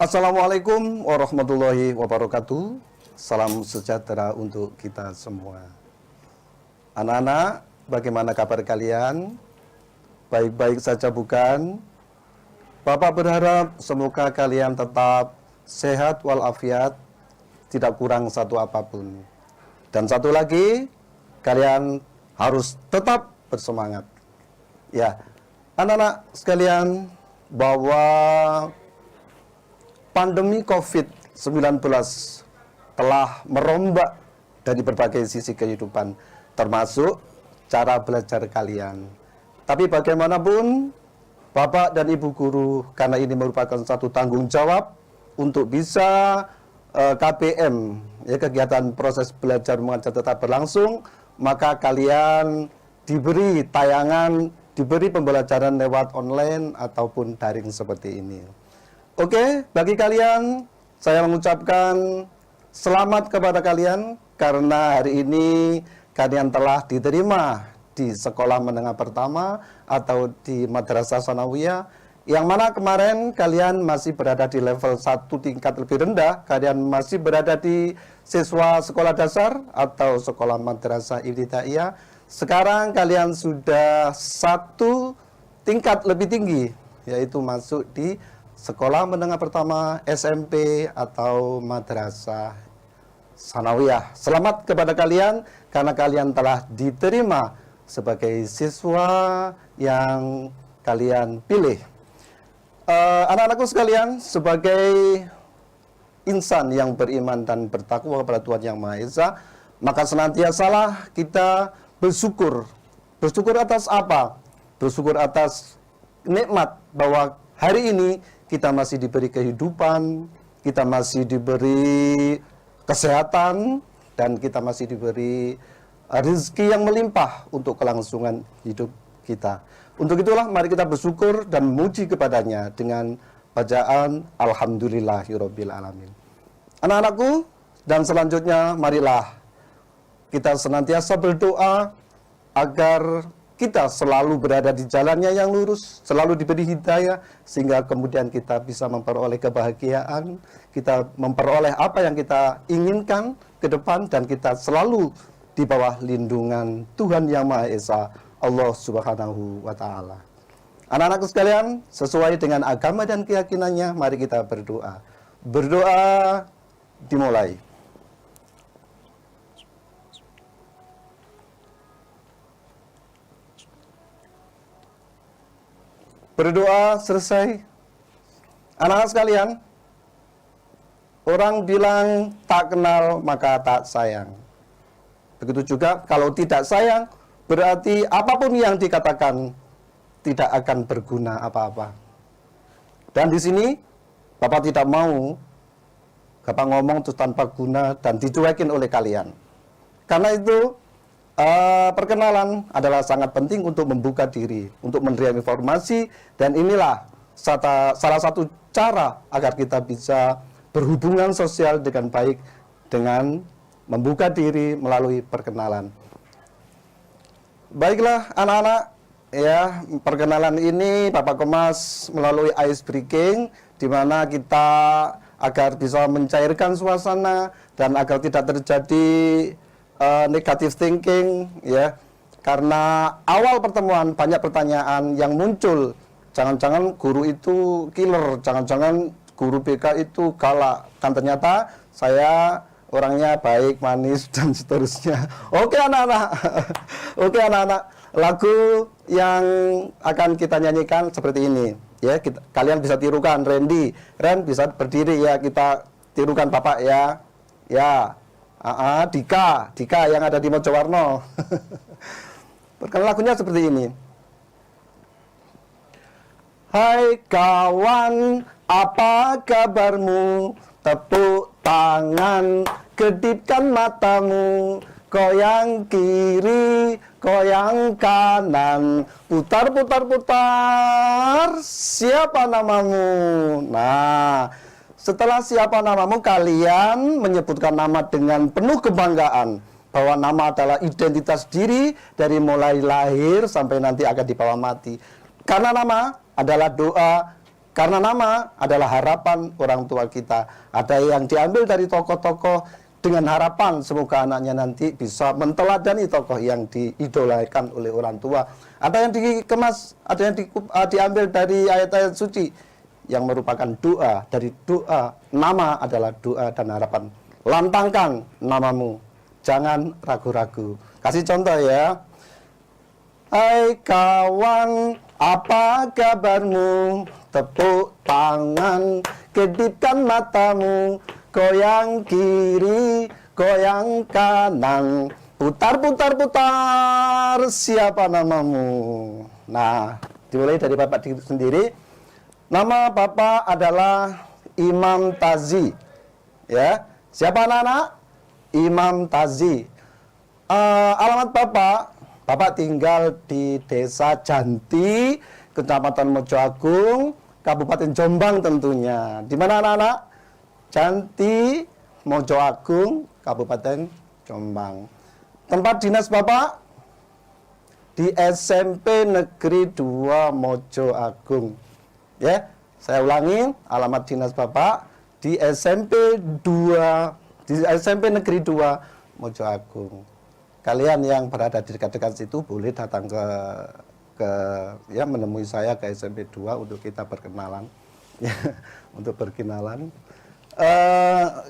Assalamualaikum warahmatullahi wabarakatuh. Salam sejahtera untuk kita semua. Anak-anak, bagaimana kabar kalian? Baik-baik saja bukan? Bapak berharap semoga kalian tetap sehat walafiat, tidak kurang satu apapun. Dan satu lagi, kalian harus tetap bersemangat. Ya, anak-anak sekalian, bahwa pandemi COVID-19 telah merombak dari berbagai sisi kehidupan, termasuk cara belajar kalian. Tapi bagaimanapun, Bapak dan Ibu guru, karena ini merupakan satu tanggung jawab untuk bisa KBM, ya, kegiatan proses belajar mengajar tetap berlangsung, maka kalian diberi tayangan, diberi pembelajaran lewat online ataupun daring seperti ini. Oke, bagi kalian, saya mengucapkan selamat kepada kalian karena hari ini kalian telah diterima di sekolah menengah pertama atau di Madrasah Tsanawiyah, yang mana kemarin kalian masih berada di level 1 tingkat lebih rendah, kalian masih berada di siswa sekolah dasar atau sekolah Madrasah Ibtidaiyah. Sekarang kalian sudah 1 tingkat lebih tinggi, yaitu masuk di sekolah menengah pertama SMP atau Madrasah Tsanawiyah. Selamat kepada kalian karena kalian telah diterima sebagai siswa yang kalian pilih. Anak-anakku sekalian, sebagai insan yang beriman dan bertakwa kepada Tuhan Yang Maha Esa, maka senantiasalah kita bersyukur. Bersyukur atas apa? Bersyukur atas nikmat bahwa hari ini kita masih diberi kehidupan, kita masih diberi kesehatan, dan kita masih diberi rezeki yang melimpah untuk kelangsungan hidup kita. Untuk itulah mari kita bersyukur dan memuji kepadanya dengan bacaan Alhamdulillahirabbil alamin. Anak-anakku, dan selanjutnya marilah kita senantiasa berdoa agar kita selalu berada di jalannya yang lurus, selalu diberi hidayah, sehingga kemudian kita bisa memperoleh kebahagiaan, kita memperoleh apa yang kita inginkan ke depan, dan kita selalu di bawah lindungan Tuhan Yang Maha Esa, Allah Subhanahu wa Ta'ala. Anak-anakku sekalian, sesuai dengan agama dan keyakinannya, mari kita berdoa. Berdoa dimulai. Berdoa selesai. Anak-anak sekalian, orang bilang tak kenal maka tak sayang. Begitu juga kalau tidak sayang, berarti apapun yang dikatakan tidak akan berguna apa-apa. Dan di sini Bapak tidak mau Bapak ngomong terus tanpa guna dan dicuekin oleh kalian. Karena itu perkenalan adalah sangat penting untuk membuka diri, untuk menerima informasi, dan inilah salah satu cara agar kita bisa berhubungan sosial dengan baik dengan membuka diri melalui perkenalan. Baiklah anak-anak, ya, perkenalan ini Bapak kemas melalui ice breaking, di mana kita agar bisa mencairkan suasana dan agar tidak terjadi negative thinking, ya, karena awal pertemuan banyak pertanyaan yang muncul. Jangan-jangan guru itu killer, jangan-jangan guru BK itu galak, kan ternyata saya orangnya baik, manis, dan seterusnya. Oke anak-anak, oke anak-anak, lagu yang akan kita nyanyikan seperti ini, ya, kalian bisa tirukan. Ren bisa berdiri, ya, kita tirukan Bapak, ya, ya. Dika yang ada di Mojowarno. Perkenalan lagunya seperti ini. Hai kawan, apa kabarmu? Tepuk tangan, kedipkan matamu, goyang kiri, goyang kanan, putar, putar, putar. Siapa namamu? Nah, setelah siapa namamu, kalian menyebutkan nama dengan penuh kebanggaan, bahwa nama adalah identitas diri dari mulai lahir sampai nanti akan dibawa mati. Karena nama adalah doa Karena nama adalah harapan orang tua kita. Ada yang diambil dari tokoh-tokoh dengan harapan semoga anaknya nanti bisa menteladani tokoh yang diidolakan oleh orang tua. Ada yang dikemas, ada yang diambil dari ayat-ayat suci yang merupakan doa. Dari doa, nama adalah doa dan harapan. Lantangkan namamu, jangan ragu-ragu. Kasih contoh ya. Hai kawan, apa kabarmu? Tepuk tangan, kedipkan matamu, goyang kiri, goyang kanan, putar, putar, putar, siapa namamu? Nah, dimulai dari Bapak sendiri. Nama Bapak adalah Imam Tazi. Ya, siapa anak-anak? Imam Tazi. Alamat Bapak tinggal di Desa Janti, Kecamatan Mojo Agung, Kabupaten Jombang tentunya. Di mana anak-anak? Janti, Mojo Agung, Kabupaten Jombang. Tempat dinas Bapak? Di SMP Negeri 2 Mojo Agung. Ya, saya ulangi, alamat dinas Bapak di SMP Negeri 2 Mojo Agung. Kalian yang berada di dekat-dekat situ boleh datang ke ya menemui saya ke SMP 2 untuk kita berkenalan. Ya, untuk berkenalan.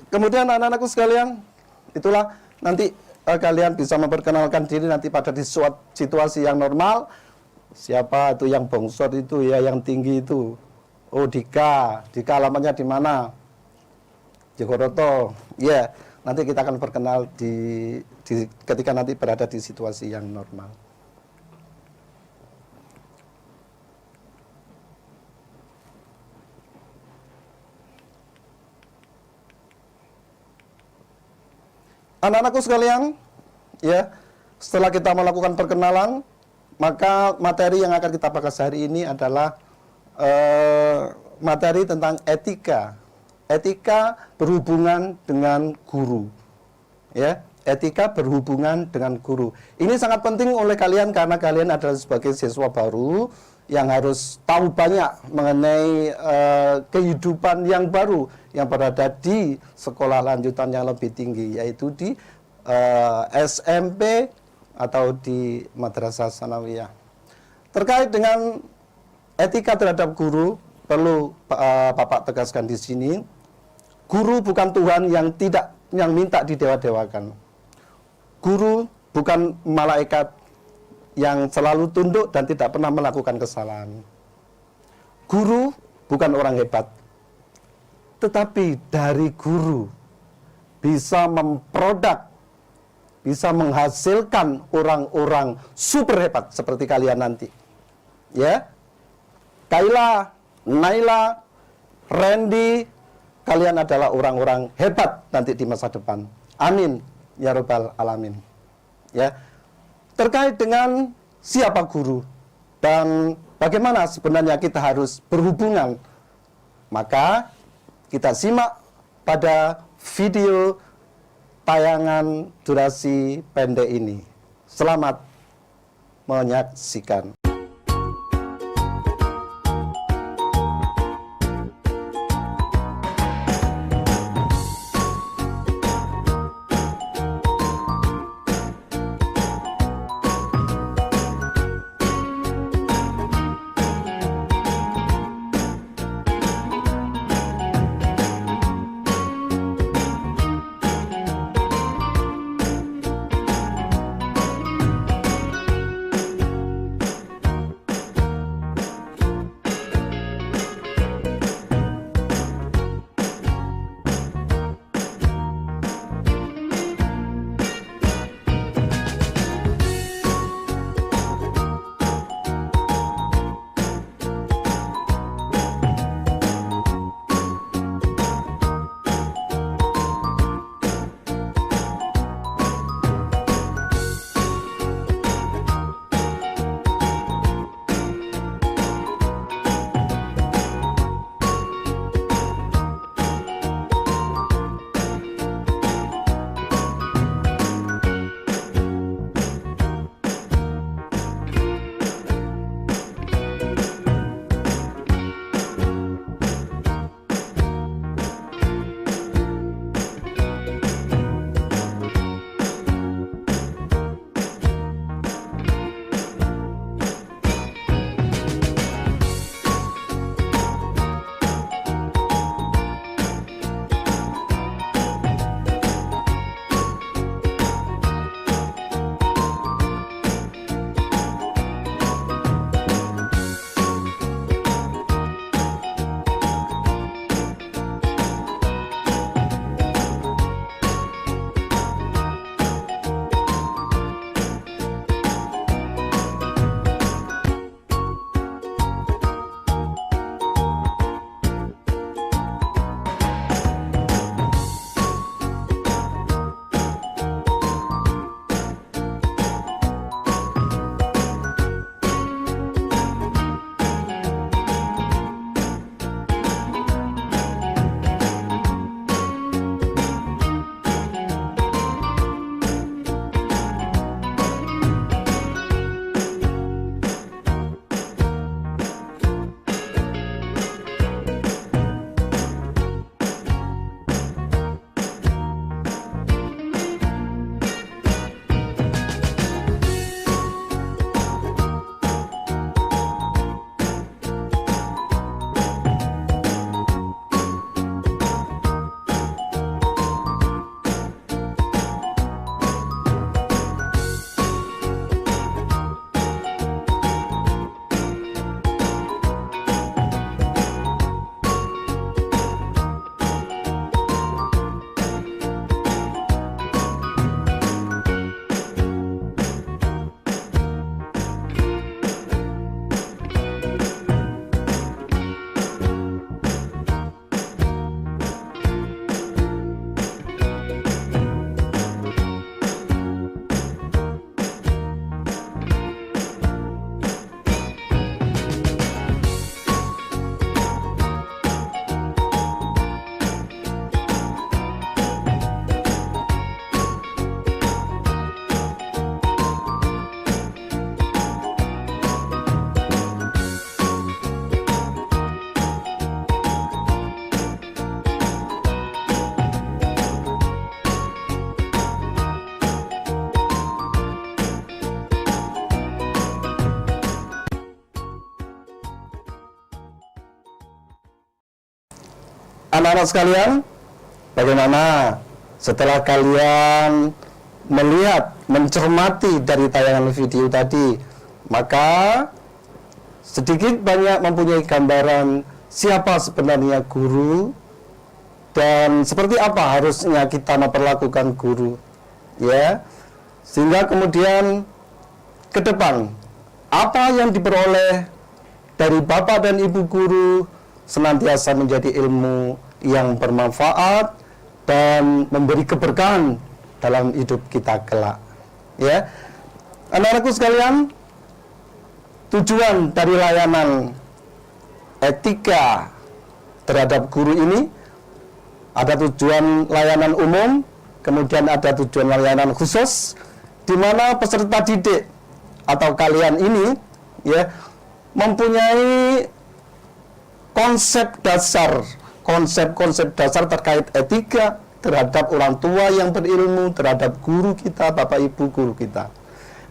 Kemudian anak-anakku sekalian, itulah nanti kalian bisa memperkenalkan diri nanti pada di situasi yang normal. Siapa itu yang bongsor itu ya, yang tinggi itu? Oh, Dika alamatnya di mana? Jogoroto. Ya, nanti kita akan perkenal ketika nanti berada di situasi yang normal. Anak-anakku sekalian, ya, setelah kita melakukan perkenalan, maka materi yang akan kita bahas hari ini adalah materi tentang etika. Etika berhubungan dengan guru. Ya, etika berhubungan dengan guru. Ini sangat penting oleh kalian karena kalian adalah sebagai siswa baru yang harus tahu banyak mengenai kehidupan yang baru yang berada di sekolah lanjutan yang lebih tinggi, yaitu di SMP atau di Madrasah Sanawiyah. Terkait dengan etika terhadap guru, perlu Bapak tegaskan di sini, guru bukan Tuhan yang minta didewa-dewakan. Guru bukan malaikat yang selalu tunduk dan tidak pernah melakukan kesalahan. Guru bukan orang hebat, tetapi dari guru bisa bisa menghasilkan orang-orang super hebat seperti kalian nanti. Ya, Kaila, Naila, Randy, kalian adalah orang-orang hebat nanti di masa depan. Amin ya Rabbal Alamin. Ya. Terkait dengan siapa guru dan bagaimana sebenarnya kita harus berhubungan, maka kita simak pada video tayangan durasi pendek ini. Selamat menyaksikan. anak-anak sekalian, bagaimana setelah kalian melihat, mencermati dari tayangan video tadi, maka sedikit banyak mempunyai gambaran siapa sebenarnya guru dan seperti apa harusnya kita memperlakukan guru, ya, sehingga kemudian ke depan apa yang diperoleh dari bapak dan ibu guru senantiasa menjadi ilmu yang bermanfaat dan memberi keberkahan dalam hidup kita kelak, ya. Anak-anakku sekalian, tujuan dari layanan etika terhadap guru ini ada tujuan layanan umum, kemudian ada tujuan layanan khusus, di mana peserta didik atau kalian ini, ya, mempunyai konsep dasar terkait etika terhadap orang tua yang berilmu, terhadap guru kita, bapak ibu guru kita,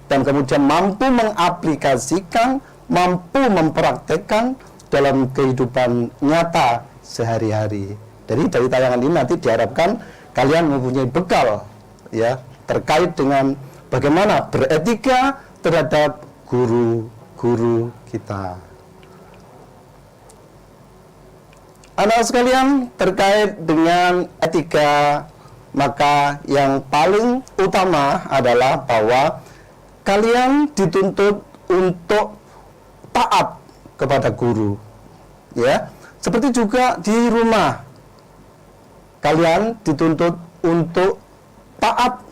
dan kemudian mampu mengaplikasikan, mampu mempraktekkan dalam kehidupan nyata sehari-hari. Jadi dari tayangan ini nanti diharapkan kalian mempunyai bekal, ya, terkait dengan bagaimana beretika terhadap guru-guru kita. Anak sekalian, terkait dengan etika, maka yang paling utama adalah bahwa kalian dituntut untuk taat kepada guru, ya. Seperti juga di rumah, kalian dituntut untuk taat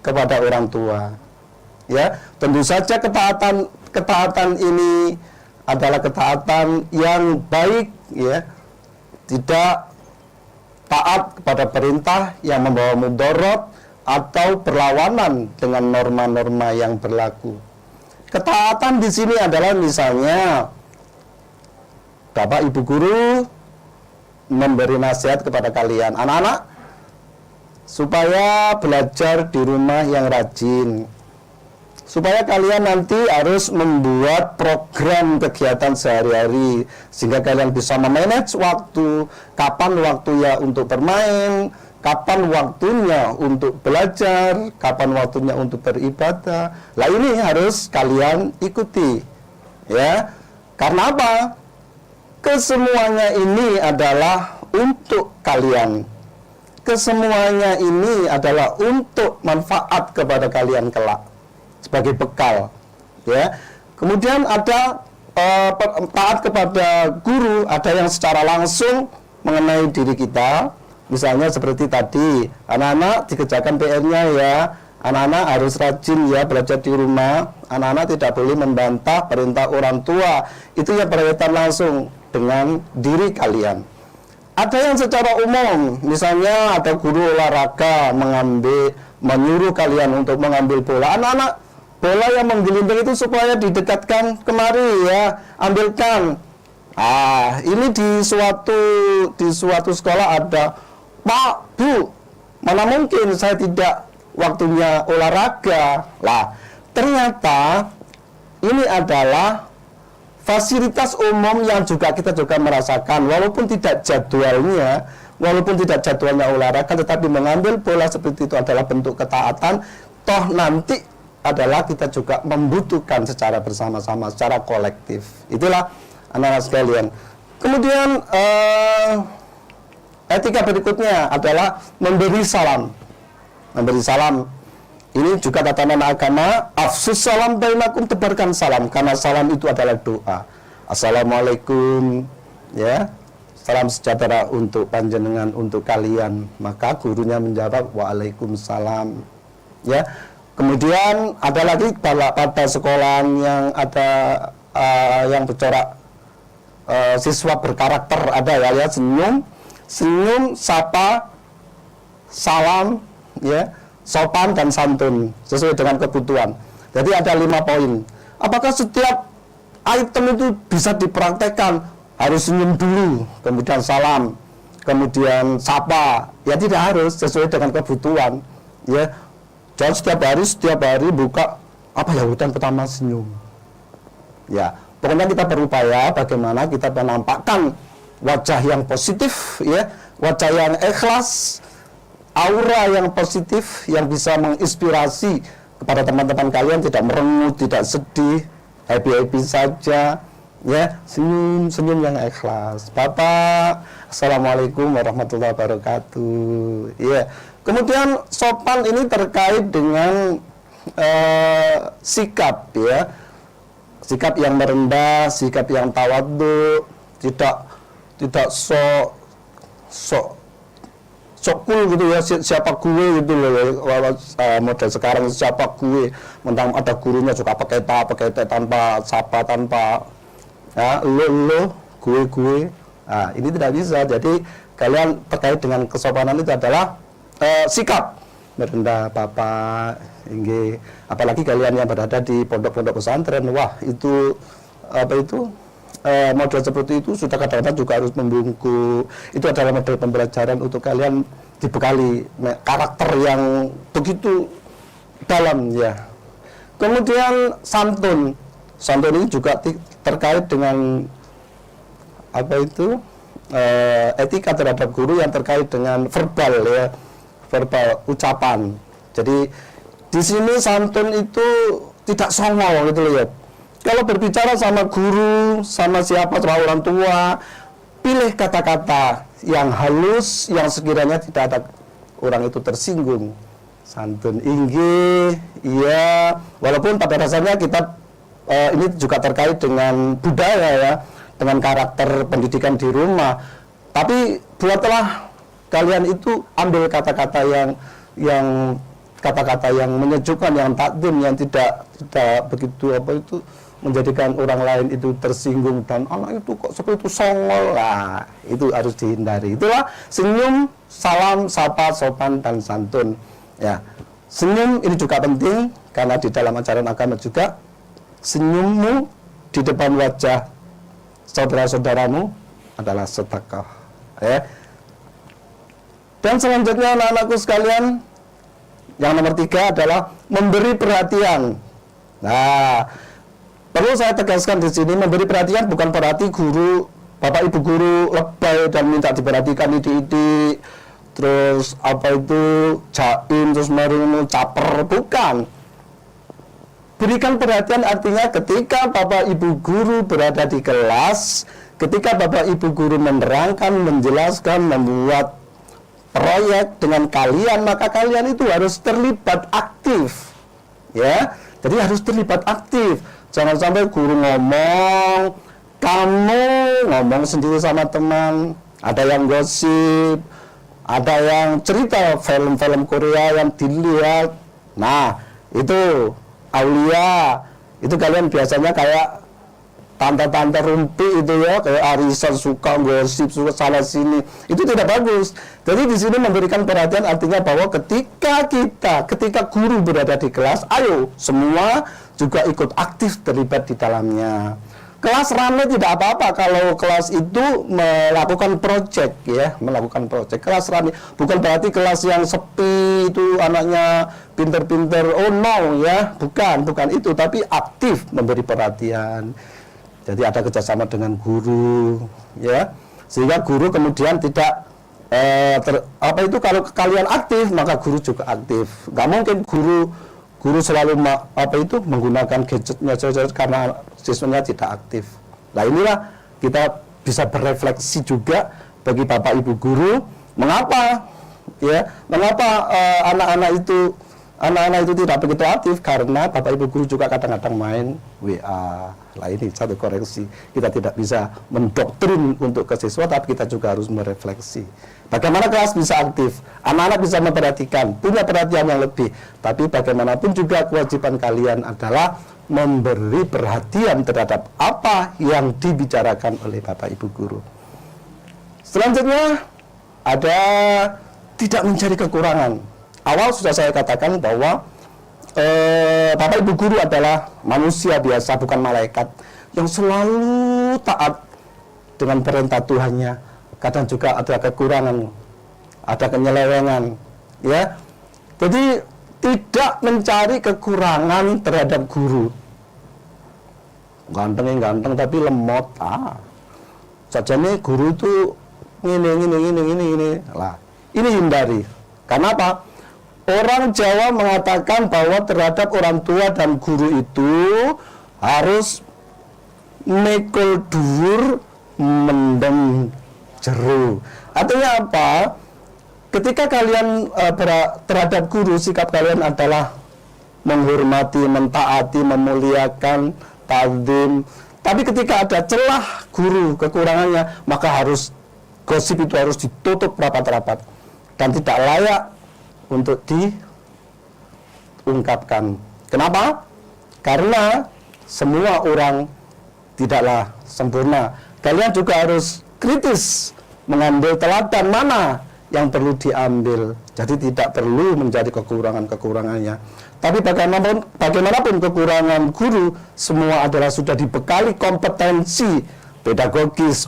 kepada orang tua, ya. Tentu saja ketaatan ini adalah ketaatan yang baik, ya. Tidak taat kepada perintah yang membawa mudarat atau berlawanan dengan norma-norma yang berlaku. Ketaatan di sini adalah misalnya bapak ibu guru memberi nasihat kepada kalian, anak-anak, supaya belajar di rumah yang rajin, supaya kalian nanti harus membuat program kegiatan sehari-hari sehingga kalian bisa memanage waktu, kapan waktunya untuk bermain, kapan waktunya untuk belajar, kapan waktunya untuk beribadah. Lah ini harus kalian ikuti, ya. Karena apa? Kesemuanya ini adalah untuk kalian. Kesemuanya ini adalah untuk manfaat kepada kalian kelak, sebagai bekal, ya. Kemudian ada taat kepada guru, ada yang secara langsung mengenai diri kita. Misalnya seperti tadi, anak-anak dikerjakan PR-nya, ya. Anak-anak harus rajin, ya, belajar di rumah. Anak-anak tidak boleh membantah perintah orang tua. Itu yang berkaitan langsung dengan diri kalian. Ada yang secara umum, misalnya ada guru olahraga menyuruh kalian untuk mengambil bola. Anak-anak, bola yang menggelinding itu supaya didekatkan kemari, ya, ambilkan. Ini di suatu sekolah ada, Pak, Bu, mana mungkin saya tidak waktunya olahraga. Lah, ternyata ini adalah fasilitas umum yang kita juga merasakan, walaupun tidak jadwalnya olahraga, tetapi mengambil bola seperti itu adalah bentuk ketaatan. Toh nanti adalah kita juga membutuhkan secara bersama-sama, secara kolektif. Itulah anak-anak sekalian. Kemudian etika berikutnya adalah memberi salam. Memberi salam ini juga tatanan agama. Afsus salam bainakum, tebarkan salam, karena salam itu adalah doa. Assalamualaikum, ya, salam sejahtera untuk panjenengan, untuk kalian. Maka gurunya menjawab waalaikumsalam, ya. Kemudian ada lagi pada sekolah yang ada yang bercorak siswa berkarakter, ada, ya, senyum, sapa, salam, ya, sopan dan santun sesuai dengan kebutuhan. Jadi ada 5 poin. Apakah setiap item itu bisa dipraktekkan? Harus senyum dulu, kemudian salam, kemudian sapa? Ya tidak harus, sesuai dengan kebutuhan, ya. Jangan setiap hari buka apa ya, hutan pertama senyum. Ya, pokoknya kita berupaya bagaimana kita menampakkan wajah yang positif, ya, wajah yang ikhlas, aura yang positif yang bisa menginspirasi kepada teman-teman kalian, tidak merengut, tidak sedih, happy-happy saja, ya, senyum yang ikhlas. Bapak, assalamualaikum warahmatullahi wabarakatuh. Ya, kemudian sopan ini terkait dengan sikap, ya, sikap yang merendah, sikap yang tawadhu, tidak sok cool gitu ya, siapa gue gitu loh, model sekarang siapa gue, mentang ada gurunya juga pakai tanpa sapa, tanpa ya, lo gue. Nah, ini tidak bisa. Jadi kalian terkait dengan kesopanan itu adalah sikap merendah, Bapak, apalagi kalian yang berada di pondok-pondok pesantren, wah itu model seperti itu sudah kadang-kadang juga harus membungkuk. Itu adalah model pembelajaran untuk kalian dibekali karakter yang begitu dalam, ya. Kemudian santun ini juga terkait dengan etika terhadap guru yang terkait dengan verbal, ya, verbal ucapan. Jadi di sini santun itu tidak songol gitu loh, ya. Kalau berbicara sama guru, sama siapa, sama orang tua, pilih kata-kata yang halus, yang sekiranya tidak ada orang itu tersinggung. Santun inggih, iya. Walaupun pada dasarnya kita ini juga terkait dengan budaya, ya, dengan karakter pendidikan di rumah. Tapi buatlah kalian itu ambil kata-kata yang kata-kata yang menyejukkan, yang takdim, yang tidak begitu menjadikan orang lain itu tersinggung dan anak itu kok seperti itu songol. Lah, itu harus dihindari. Itulah senyum, salam, sapa, sopan dan santun. Ya, senyum ini juga penting karena di dalam ajaran agama juga senyummu di depan wajah saudara-saudaramu adalah sedekah. Ya. Dan selanjutnya anak-anakku sekalian, yang nomor 3 adalah memberi perhatian. Nah, perlu saya tegaskan di sini, memberi perhatian bukan berarti guru, bapak ibu guru lebay dan minta diperhatikan idik-idik, terus jaim, terus merindu, caper, bukan. Berikan perhatian artinya ketika bapak ibu guru berada di kelas, ketika bapak ibu guru menerangkan, menjelaskan, membuat proyek dengan kalian, maka kalian itu harus terlibat aktif, ya. Jadi harus terlibat aktif. Jangan sampai guru ngomong, kamu ngomong sendiri sama teman, ada yang gosip, ada yang cerita film-film Korea yang dilihat. Nah, itu Aulia, itu kalian biasanya kayak tante-tante rumpi itu, ya, kayak arisan suka gosip, suka sana sini. Itu tidak bagus. Jadi di sini memberikan perhatian artinya bahwa ketika guru berada di kelas, ayo semua juga ikut aktif terlibat di dalamnya. Kelas ramai tidak apa-apa kalau kelas itu melakukan proyek, ya, melakukan proyek. Kelas ramai bukan berarti kelas yang sepi itu anaknya pinter-pinter, oh no, ya, bukan itu, tapi aktif memberi perhatian. Jadi ada kerjasama dengan guru, ya, sehingga guru kemudian tidak kalau kalian aktif maka guru juga aktif. Nggak mungkin guru selalu menggunakan gadgetnya karena siswanya tidak aktif. Nah, inilah kita bisa berefleksi juga bagi bapak ibu guru, mengapa anak-anak itu tidak begitu aktif, karena bapak ibu guru juga kadang-kadang main WA. Lah, ini satu koreksi, kita tidak bisa mendoktrin untuk ke siswa, tapi kita juga harus merefleksi bagaimana kelas bisa aktif, anak-anak bisa memperhatikan, punya perhatian yang lebih. Tapi bagaimanapun juga kewajiban kalian adalah memberi perhatian terhadap apa yang dibicarakan oleh bapak ibu guru. Selanjutnya ada tidak mencari kekurangan. Awal sudah saya katakan bahwa bapak ibu guru adalah manusia biasa, bukan malaikat, yang selalu taat dengan perintah Tuhannya. Kadang juga ada kekurangan, ada penyelewengan, ya. Jadi tidak mencari kekurangan terhadap guru. Ganteng tapi lemot, Sajane guru itu ini. Lah, ini hindari. Karena apa? Orang Jawa mengatakan bahwa terhadap orang tua dan guru itu harus mikul dhuwur mendem jero. Artinya apa? Ketika kalian terhadap guru, sikap kalian adalah menghormati, mentaati, memuliakan, ta'zim. Tapi ketika ada celah guru kekurangannya, maka gosip itu harus ditutup rapat-rapat dan tidak layak untuk diungkapkan. Kenapa? Karena semua orang tidaklah sempurna. Kalian juga harus kritis mengambil teladan mana yang perlu diambil. Jadi tidak perlu menjadi kekurangan-kekurangannya. Tapi bagaimanapun kekurangan guru, semua adalah sudah dibekali kompetensi pedagogis,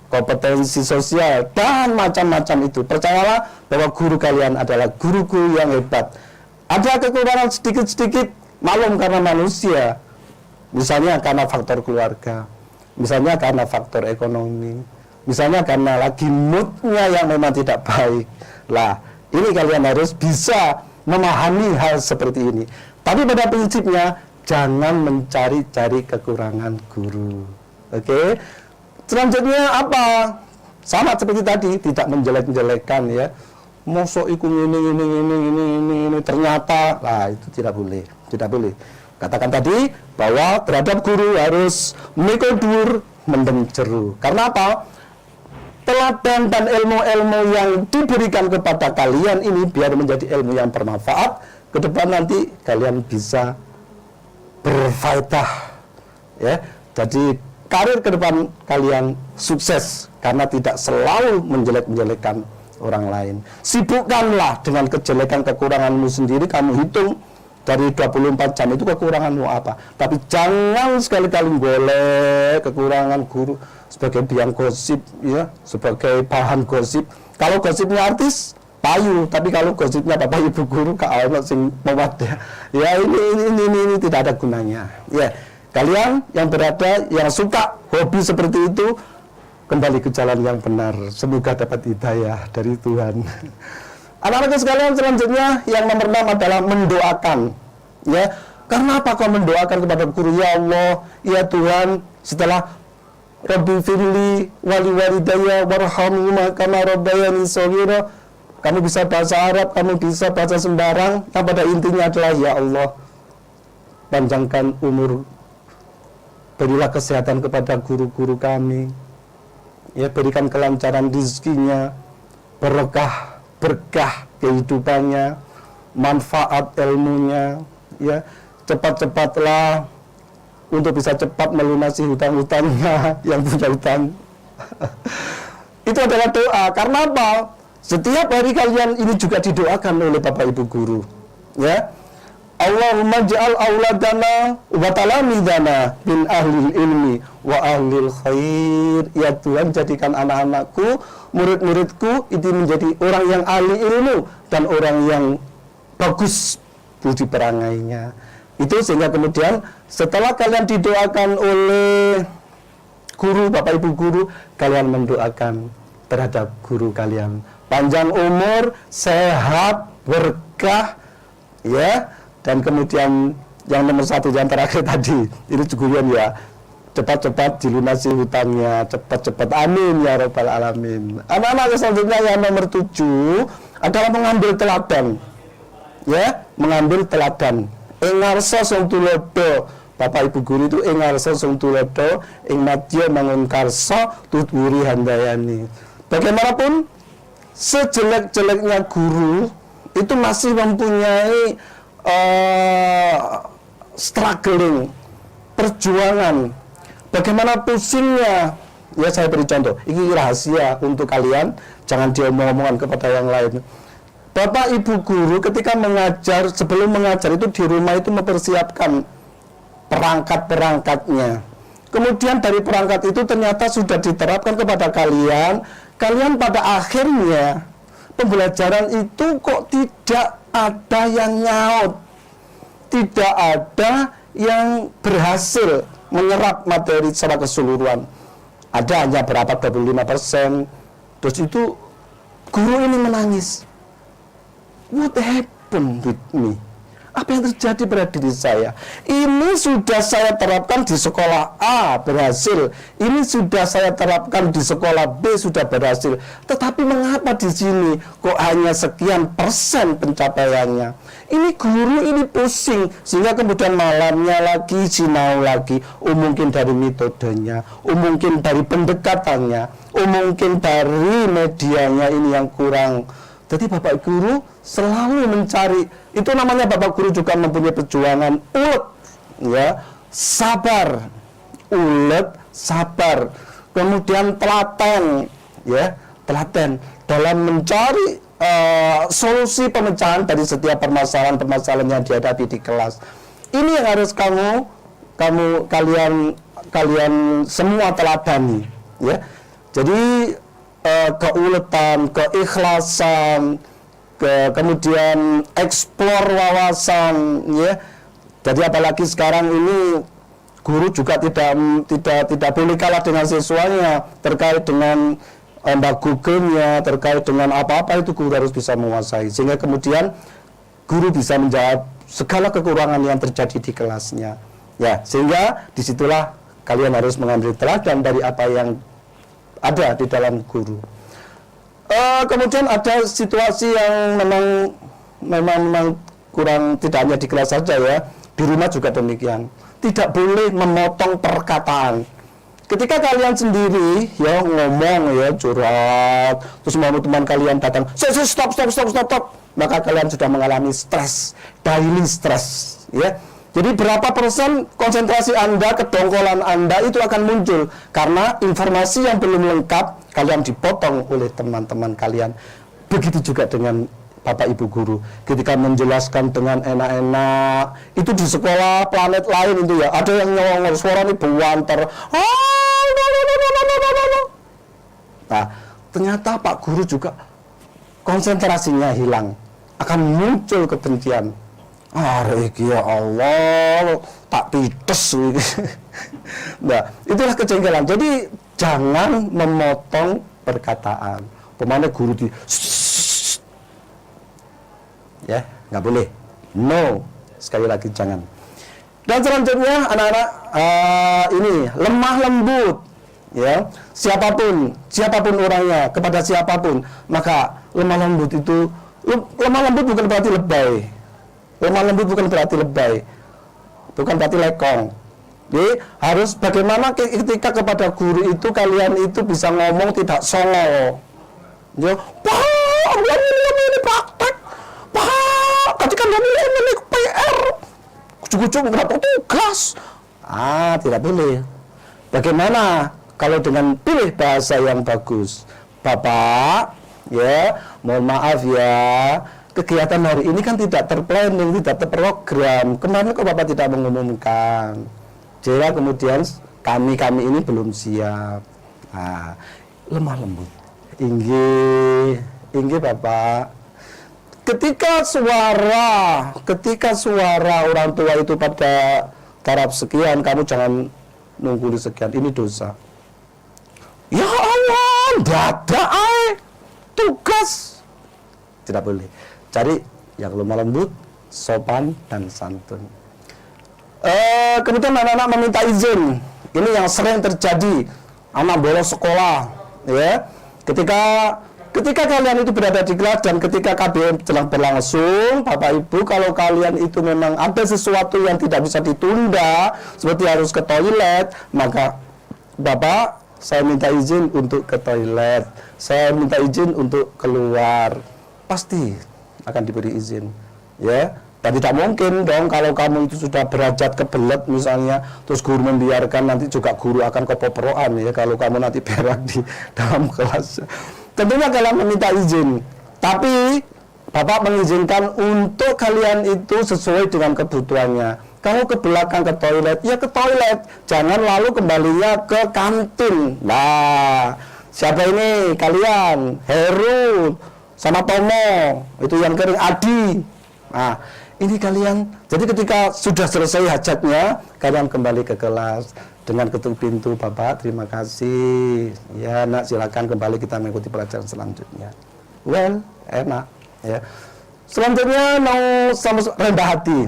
kompetensi sosial, dan macam-macam itu. Percayalah bahwa guru kalian adalah guru-guru yang hebat. Ada kekurangan sedikit-sedikit, maklum karena manusia. Misalnya karena faktor keluarga, misalnya karena faktor ekonomi, misalnya karena lagi moodnya yang memang tidak baik. Lah, ini kalian harus bisa memahami hal seperti ini. Tapi pada prinsipnya, jangan mencari-cari kekurangan guru. Oke? Selanjutnya apa? Sama seperti tadi, tidak menjelek-jelekan ya. Mosok iku ini ternyata, lah itu tidak boleh. Katakan tadi bahwa terhadap guru harus mikul dhuwur mendem jero. Karena apa? Teladan dan ilmu-ilmu yang diberikan kepada kalian ini biar menjadi ilmu yang bermanfaat. Ke depan nanti kalian bisa berfaedah ya. Jadi karir ke depan kalian sukses karena tidak selalu menjelek-menjelekan orang lain. Sibukkanlah dengan kejelekan kekuranganmu sendiri, kamu hitung dari 24 jam itu kekuranganmu apa. Tapi jangan sekali-kali golek kekurangan guru sebagai biang gosip ya, sebagai bahan gosip. Kalau gosipnya artis payu, tapi kalau gosipnya bapak ibu guru ono sing mewadah. Ya ini tidak ada gunanya. Ya, kalian yang suka hobi seperti itu kembali ke jalan yang benar. Semoga dapat hidayah dari Tuhan. Anak-anakku sekalian, selanjutnya yang nomor 6 adalah mendoakan. Ya, karena apa kau mendoakan kepada guru? Ya Allah, ya Tuhan, setelah Rabbi firli wali walidayya warhamhuma kama rabbayani shaghira, kamu bisa bahasa Arab, kamu bisa bahasa sembarang, yang pada intinya adalah ya Allah, panjangkan umur, berilah kesehatan kepada guru-guru kami, ya, berikan kelancaran rezekinya, berkah kehidupannya, manfaat ilmunya, ya, cepat-cepatlah untuk bisa cepat melunasi hutang-hutangnya yang punya hutang. Itu adalah doa. Karena apa? Setiap hari kalian ini juga didoakan oleh Bapak Ibu guru, ya. Allahumma ja'al auladana wa talamidana min ahlil ilmi wa ahlil khair. Ya Tuhan, jadikan anak-anakku, murid-muridku itu menjadi orang yang ahli ilmu dan orang yang bagus budi perangainya. Itu sehingga kemudian setelah kalian didoakan oleh guru, Bapak Ibu guru, kalian mendoakan terhadap guru kalian panjang umur, sehat, berkah, ya. Dan kemudian yang nomor 1 yang terakhir tadi, ini juga ya, cepat-cepat dilunasi hutangnya, cepat-cepat, amin ya rabbal alamin. Anak-anak selanjutnya yang nomor 7 adalah mengambil teladan, ya, mengambil teladan. Ingarso sing tulodo, Bapak Ibu guru itu ingarso sing tulodo, ing madya mangun karso tutwiri handayani. Bagaimanapun sejelek-jeleknya guru itu masih mempunyai struggling, perjuangan. Bagaimana pusingnya? Ya, saya beri contoh. Ini rahasia untuk kalian, jangan diomong-omongan kepada yang lain. Bapak Ibu guru ketika mengajar, sebelum mengajar itu di rumah itu mempersiapkan perangkat-perangkatnya. Kemudian dari perangkat itu ternyata sudah diterapkan kepada kalian. Kalian pada akhirnya pembelajaran itu kok tidak ada yang nyaut, tidak ada yang berhasil menyerap materi secara keseluruhan. ada hanya berapa 25%. Terus itu guru ini menangis. What happened with me? Apa yang terjadi pada diri saya? Ini sudah saya terapkan di sekolah A, berhasil. Ini sudah saya terapkan di sekolah B, sudah berhasil. Tetapi mengapa di sini kok hanya sekian persen pencapaiannya? Ini guru ini pusing, sehingga kemudian malamnya lagi sinau lagi. Mungkin dari metodenya, mungkin dari pendekatannya, mungkin dari medianya ini yang kurang. Jadi Bapak Guru selalu mencari, itu namanya Bapak Guru juga mempunyai perjuangan ulet, ya, sabar, ulet, sabar, kemudian telaten, ya, telaten dalam mencari solusi pemecahan dari setiap permasalahan-permasalahan yang dihadapi di kelas. Ini yang harus kalian semua teladani, ya. Jadi keuletan, keikhlasan, kemudian eksplor wawasan, ya. Jadi apalagi sekarang ini guru juga tidak boleh kalah dengan siswanya terkait dengan Google-nya, terkait dengan apa-apa itu guru harus bisa menguasai, sehingga kemudian guru bisa menjawab segala kekurangan yang terjadi di kelasnya, ya. Sehingga disitulah kalian harus mengambil teladan dari apa yang ada di dalam guru. Kemudian ada situasi yang memang kurang, tidak hanya di kelas saja, ya, di rumah juga demikian. Tidak boleh memotong perkataan. Ketika kalian sendiri ya ngomong, ya, curhat, terus mau teman kalian datang, stop, maka kalian sudah mengalami stres, daily stress, ya. Jadi berapa persen konsentrasi Anda, kedongkolan Anda itu akan muncul karena informasi yang belum lengkap kalian dipotong oleh teman-teman kalian. Begitu juga dengan Bapak Ibu guru, ketika menjelaskan dengan enak-enak, itu di sekolah planet lain itu, ya, ada yang nyolong suara ini buanter. Nah, ternyata Pak Guru juga konsentrasinya hilang, akan muncul kebencian. Ya Allah, tak pites. Nah, itulah kejengkelan. Jadi jangan memotong perkataan. Pemana guru ya, nggak boleh. No, sekali lagi jangan. Dan selanjutnya anak-anak, ini lemah lembut, ya. Siapapun orangnya, kepada siapapun, maka lemah lembut itu, lemah lembut bukan berarti lebay. Lemah lembut bukan berarti lebay, bukan berarti lekong. Jadi harus bagaimana ketika kepada guru itu kalian itu bisa ngomong tidak songol. Ya, Pak, ini praktek. Pak, tadi kan ini PR. Cukup berapa tugas? Tidak boleh. Bagaimana kalau dengan pilih bahasa yang bagus? Bapak, ya, mohon maaf ya, kegiatan hari ini kan tidak terplanning, tidak terprogram. Kemarin kok Bapak tidak mengumumkan? Jadi kemudian kami ini belum siap. Lemah lembut. Inggih Bapak. Ketika suara orang tua itu pada taraf sekian, kamu jangan nunggu di sekian. Ini dosa. Ya Allah, dadak tugas. Tidak boleh. Cari yang lemah lembut, sopan, dan santun. Kemudian anak-anak meminta izin. Ini yang sering terjadi. Anak bolos sekolah, ya. Ketika kalian itu berada di kelas dan ketika KBM sedang berlangsung, Bapak Ibu, kalau kalian itu memang ada sesuatu yang tidak bisa ditunda, seperti harus ke toilet, maka Bapak, saya minta izin untuk ke toilet, saya minta izin untuk keluar, pasti akan diberi izin, ya. Dan tidak mungkin dong kalau kamu itu sudah berajat kebelet misalnya, terus guru membiarkan, nanti juga guru akan kepoperoan, ya, kalau kamu nanti berak di dalam kelas. Tentunya kalian meminta izin, tapi Bapak mengizinkan untuk kalian itu sesuai dengan kebutuhannya. Kamu ke belakang ke toilet, ya ke toilet, jangan lalu kembalinya ke kantin. Nah, siapa ini kalian? Heru sama Tomo, itu yang kering, Adi. Nah, ini kalian, jadi ketika sudah selesai hajatnya, kalian kembali ke kelas. dengan ketuk pintu. Bapak, terima kasih. Ya, nak, silakan kembali kita mengikuti pelajaran selanjutnya. Well, enak. Ya. Selanjutnya mau sama rendah hati.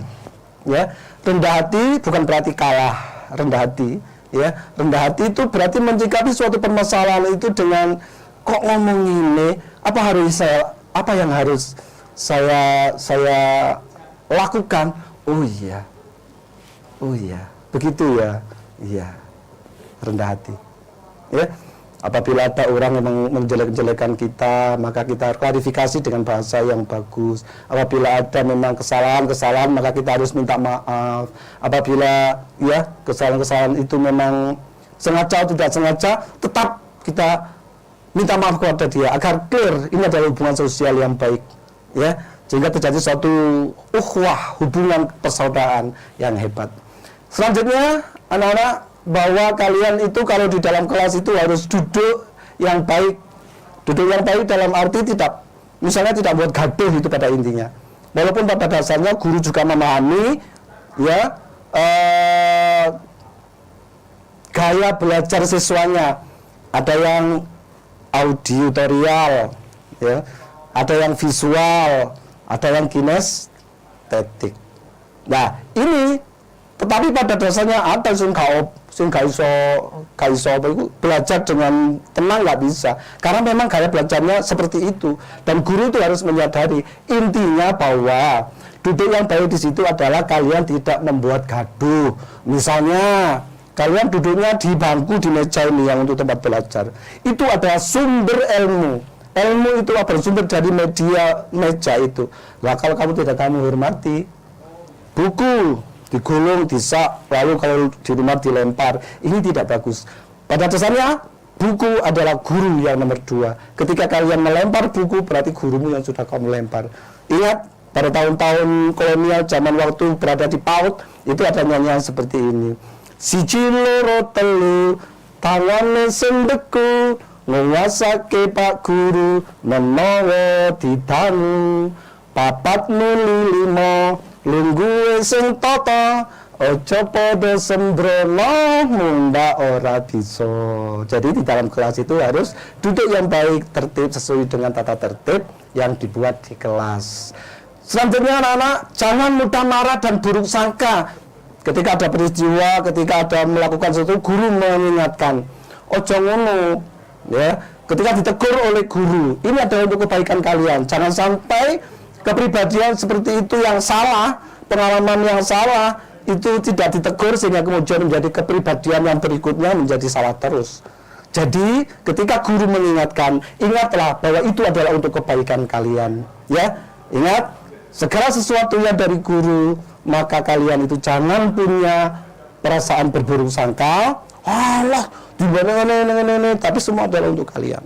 Ya, rendah hati bukan berarti kalah. Rendah hati, ya. Rendah hati itu berarti menyikapi suatu permasalahan itu dengan kok ngomong ini, apa yang harus saya lakukan? Oh iya, begitu ya, iya, rendah hati. Ya, apabila ada orang yang menjelek-jelekan kita, maka kita klarifikasi dengan bahasa yang bagus. Apabila ada memang kesalahan, maka kita harus minta maaf. Apabila ya kesalahan itu memang sengaja atau tidak sengaja, tetap kita minta maaf kepada dia agar clear. Ini adalah hubungan sosial yang baik, ya, sehingga terjadi suatu ukhuwah, hubungan persaudaraan yang hebat. Selanjutnya, anak-anak, bahwa kalian itu kalau di dalam kelas itu harus duduk yang baik. Duduk yang baik dalam arti misalnya tidak buat gaduh, itu pada intinya. Walaupun pada dasarnya guru juga memahami, ya, gaya belajar siswanya. Ada yang auditorial, ya, ada yang visual, ada yang kinestetik. Nah, ini tetapi pada dasarnya ada sing gak iso belajar dengan tenang, nggak bisa, karena memang gaya belajarnya seperti itu. Dan guru itu harus menyadari intinya bahwa duduk yang baik di situ adalah kalian tidak membuat gaduh. Misalnya kalian duduknya di bangku, di meja ini yang untuk tempat belajar, itu adalah sumber ilmu. Ilmu itu bersumber dari meja itu. Nah, kalau kamu hormati, buku digulung, disak, lalu kalau di rumah dilempar, ini tidak bagus. Pada dasarnya buku adalah guru yang nomor 2. Ketika kalian melempar buku, berarti gurumu yang sudah kamu lempar. Ingat, pada tahun-tahun kolonial, zaman waktu berada di PAUD, itu ada nyanyian seperti ini. Siji loro telu tangane sendeku nguwasake Pak Guru menawa didangu papat nuli limo lungguhe sing tata ojo podo sembrono munda ora bisa. Jadi di dalam kelas itu harus duduk yang baik, tertib sesuai dengan tata tertib yang dibuat di kelas. Selanjutnya anak-anak, jangan mudah marah dan buruk sangka. Ketika ada peristiwa, ketika ada melakukan sesuatu, guru mengingatkan, ojo ngono, ya. Ketika ditegur oleh guru, ini adalah untuk kebaikan kalian. Jangan sampai kepribadian seperti itu yang salah, pengalaman yang salah, itu tidak ditegur sehingga kemudian menjadi kepribadian yang berikutnya menjadi salah terus. Jadi, ketika guru mengingatkan, ingatlah bahwa itu adalah untuk kebaikan kalian, ya. Ingat, segala sesuatu yang dari guru, maka kalian itu jangan punya perasaan berburuk sangka. Allah, gimana, tapi semua adalah untuk kalian.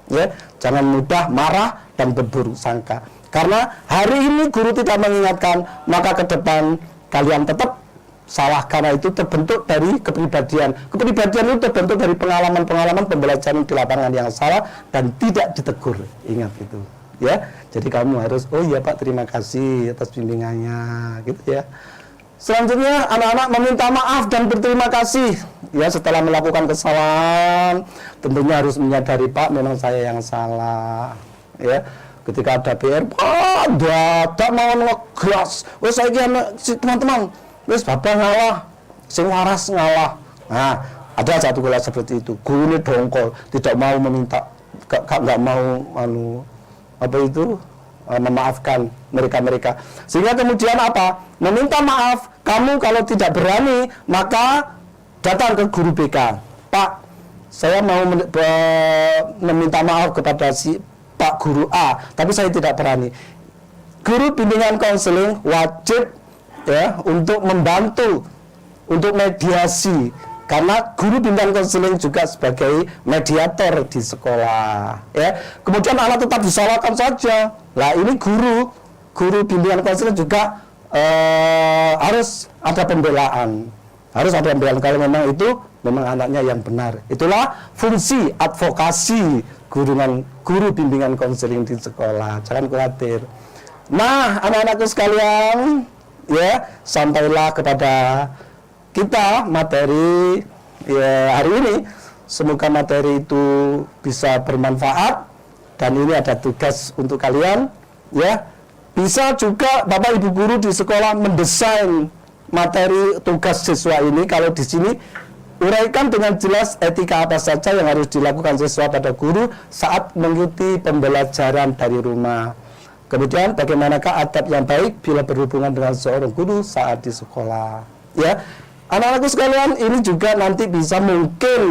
Ya, jangan mudah marah dan berburuk sangka. Karena hari ini guru tidak mengingatkan, maka ke depan kalian tetap salah, karena itu terbentuk dari kepribadian. Kepribadian itu terbentuk dari pengalaman-pengalaman pembelajaran di lapangan yang salah dan tidak ditegur. Ingat itu. Ya, jadi kamu harus, oh iya Pak, terima kasih atas bimbingannya, gitu ya. Selanjutnya anak-anak meminta maaf dan berterima kasih. Ya, setelah melakukan kesalahan, tentunya harus menyadari, Pak, memang saya yang salah. Ya, ketika ada PR, Pak, mau ngegas. Wes saya teman-teman, wes bapak ngalah, sing waras ngalah. Nah, ada satu kelas seperti itu. Guru ini dongkol, tidak mau meminta, nggak mau memaafkan mereka. Sehingga kemudian apa? Meminta maaf. Kamu kalau tidak berani, maka datang ke guru BK. Pak, saya mau meminta maaf kepada si Pak Guru A, tapi saya tidak berani. Guru bimbingan konseling wajib ya untuk membantu, untuk mediasi. Karena guru bimbingan konseling juga sebagai mediator di sekolah, ya. Kemudian anak tetap disalahkan saja. Lah ini guru bimbingan konseling juga harus ada pembelaan. Kalau memang itu memang anaknya yang benar. Itulah fungsi advokasi guru bimbingan konseling di sekolah. Jangan khawatir. Nah, anak-anakku sekalian, ya, sampailah kepada kita materi ya hari ini. Semoga materi itu bisa bermanfaat dan ini ada tugas untuk kalian ya. Bisa juga Bapak Ibu guru di sekolah mendesain materi tugas siswa ini. Kalau di sini uraikan dengan jelas etika apa saja yang harus dilakukan siswa pada guru saat mengikuti pembelajaran dari rumah. Kemudian bagaimanakah adab yang baik bila berhubungan dengan seorang guru saat di sekolah. Ya, anak-anakku sekalian, ini juga nanti bisa mungkin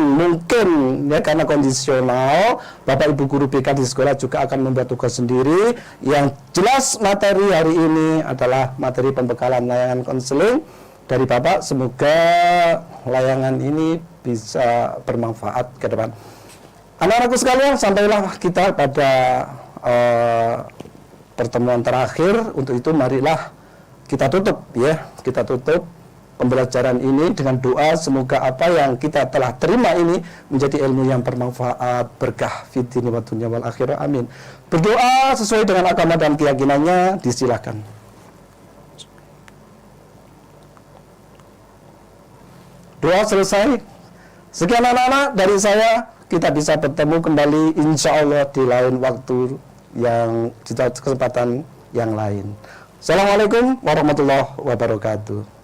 ya karena kondisional, Bapak Ibu guru BK di sekolah juga akan membuat tugas sendiri. Yang jelas materi hari ini adalah materi pembekalan layanan konseling dari Bapak. Semoga layangan ini bisa bermanfaat ke depan. Anak-anakku sekalian, sampailah kita pada pertemuan terakhir. Untuk itu marilah kita tutup ya, kita tutup pembelajaran ini dengan doa semoga apa yang kita telah terima ini menjadi ilmu yang bermanfaat, berkah fid dini wa dunya wal akhirah, amin. Berdoa sesuai dengan agama dan keyakinannya, disilakan. Doa selesai. Sekian anak-anak dari saya, kita bisa bertemu kembali insya Allah di lain waktu yang di kesempatan yang lain. Assalamualaikum warahmatullahi wabarakatuh.